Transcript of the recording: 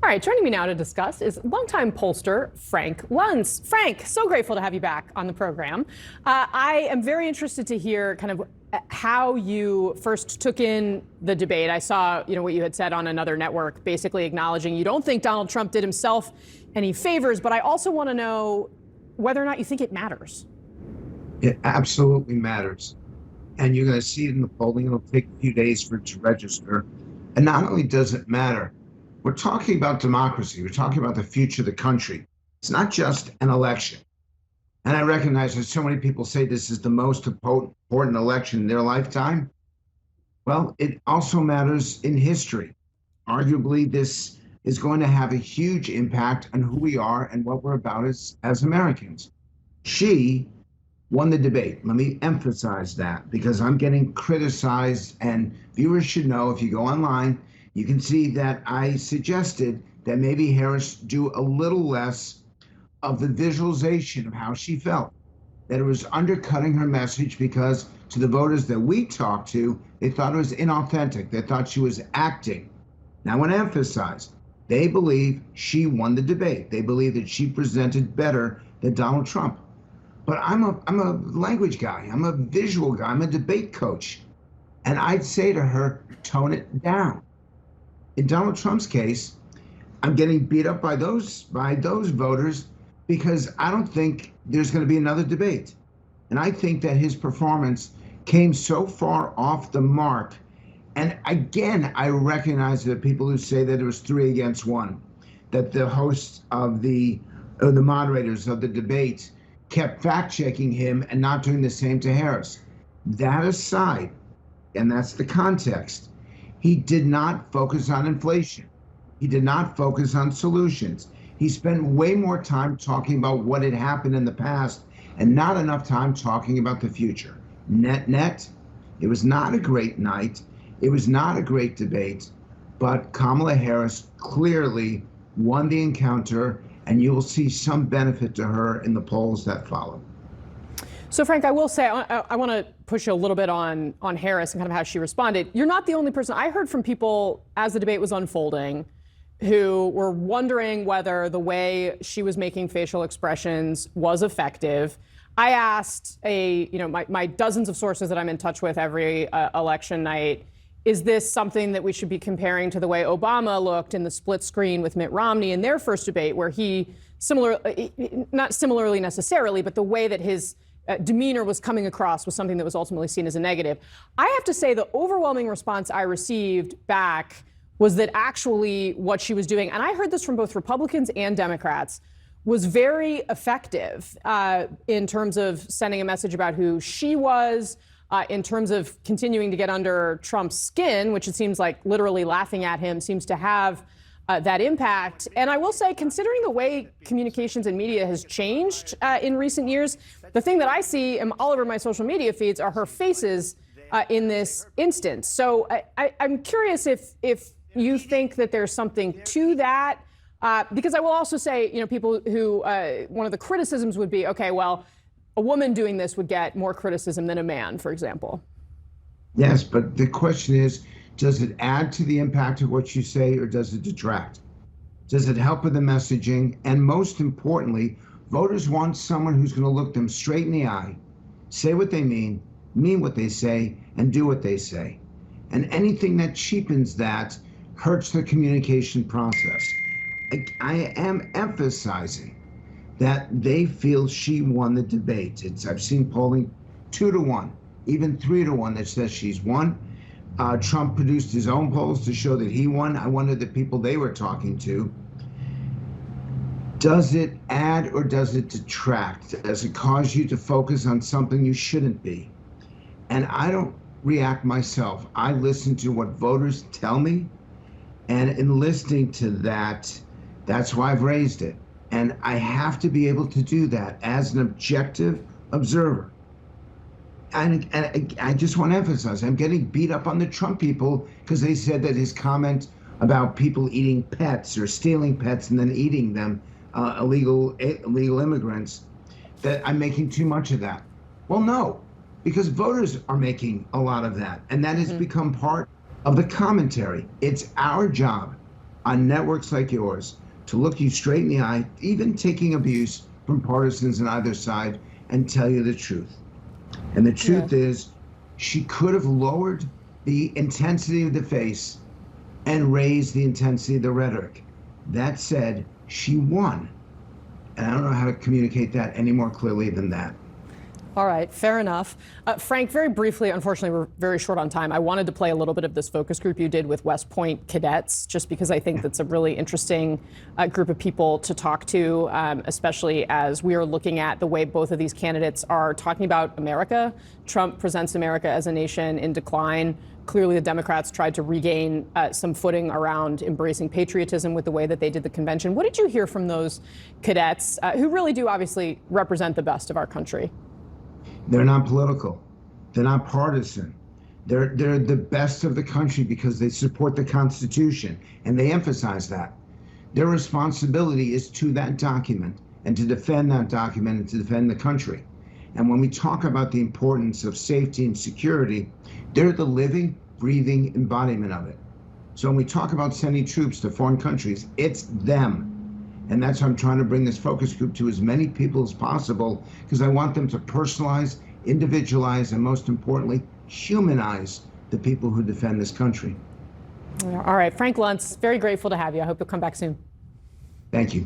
All right, joining me now to discuss is longtime pollster Frank Luntz. Frank, so grateful to have you back on the program. I am very interested to hear kind of how you first took in the debate. I saw, what you had said on another network, basically acknowledging you don't think Donald Trump did himself any favors, but I also want to know whether or not you think it matters. It absolutely matters. And you're going to see it in the polling. It'll take a few days for it to register. And not only does it matter, we're talking about democracy. We're talking about the future of the country. It's not just an election. And I recognize that so many people say this is the most important election in their lifetime. Well, it also matters in history. Arguably, this is going to have a huge impact on who we are and what we're about as Americans. She won the debate. Let me emphasize that because I'm getting criticized, and viewers should know, if you go online, you can see that I suggested that maybe Harris do a little less of the visualization of how she felt, that it was undercutting her message because to the voters that we talked to, they thought it was inauthentic. They thought she was acting. Now, I want to emphasize, they believe she won the debate. They believe that she presented better than Donald Trump. But I'm a language guy. I'm a visual guy. I'm a debate coach. And I'd say to her, tone it down. In Donald Trump's case, I'm getting beat up by those voters because I don't think there's going to be another debate. And I think that his performance came so far off the mark. And again, I recognize that people who say that it was 3 against 1, that the hosts of the moderators of the debate kept fact-checking him and not doing the same to Harris. That aside, and that's the context, he did not focus on inflation. He did not focus on solutions. He spent way more time talking about what had happened in the past and not enough time talking about the future. Net, it was not a great night. It was not a great debate, but Kamala Harris clearly won the encounter, and you will see some benefit to her in the polls that follow. So, Frank, I will say, I want to push you a little bit on Harris and kind of how she responded. You're not the only person. I heard from people as the debate was unfolding who were wondering whether the way she was making facial expressions was effective. I asked my dozens of sources that I'm in touch with every election night, is this something that we should be comparing to the way Obama looked in the split screen with Mitt Romney in their first debate, where he not similarly necessarily, but the way that his demeanor was coming across was something that was ultimately seen as a negative. I have to say the overwhelming response I received back was that actually what she was doing, and I heard this from both Republicans and Democrats, was very effective in terms of sending a message about who she was, in terms of continuing to get under Trump's skin, which it seems like literally laughing at him seems to have that impact. And I will say, considering the way communications and media has changed in recent years, the thing that I see all over my social media feeds are her faces in this instance. So I'm curious if you think that there's something to that, because I will also say, people who one of the criticisms would be, okay, well, a woman doing this would get more criticism than a man, for example. Yes, but the question is, does it add to the impact of what you say, or does it detract? Does it help with the messaging? And most importantly, voters want someone who's going to look them straight in the eye, say what they mean what they say, and do what they say. And anything that cheapens that hurts the communication process. I am emphasizing that they feel she won the debate. I've seen polling 2-1, even 3-1 that says she's won. Trump produced his own polls to show that he won. I wonder the people they were talking to. Does it add or does it detract? Does it cause you to focus on something you shouldn't be? And I don't react myself. I listen to what voters tell me. And in listening to that, that's why I've raised it. And I have to be able to do that as an objective observer. And I just want to emphasize, I'm getting beat up on the Trump people because they said that his comment about people eating pets or stealing pets and then eating them, illegal immigrants, that I'm making too much of that. Well, no, because voters are making a lot of that. And that has become part of the commentary. It's our job on networks like yours to look you straight in the eye, even taking abuse from partisans on either side, and tell you the truth. And the truth is, she could have lowered the intensity of the face and raised the intensity of the rhetoric. That said, she won. And I don't know how to communicate that any more clearly than that. All right, fair enough. Frank, very briefly, unfortunately, we're very short on time. I wanted to play a little bit of this focus group you did with West Point cadets, just because I think that's a really interesting group of people to talk to, especially as we are looking at the way both of these candidates are talking about America. Trump presents America as a nation in decline. Clearly, the Democrats tried to regain some footing around embracing patriotism with the way that they did the convention. What did you hear from those cadets who really do obviously represent the best of our country? They're not political. They're not partisan. They're the best of the country because they support the Constitution, and they emphasize that. Their responsibility is to that document and to defend that document and to defend the country. And when we talk about the importance of safety and security, they're the living, breathing embodiment of it. So when we talk about sending troops to foreign countries, it's them. And that's why I'm trying to bring this focus group to as many people as possible, because I want them to personalize, individualize, and most importantly, humanize the people who defend this country. All right, Frank Luntz, very grateful to have you. I hope you'll come back soon. Thank you.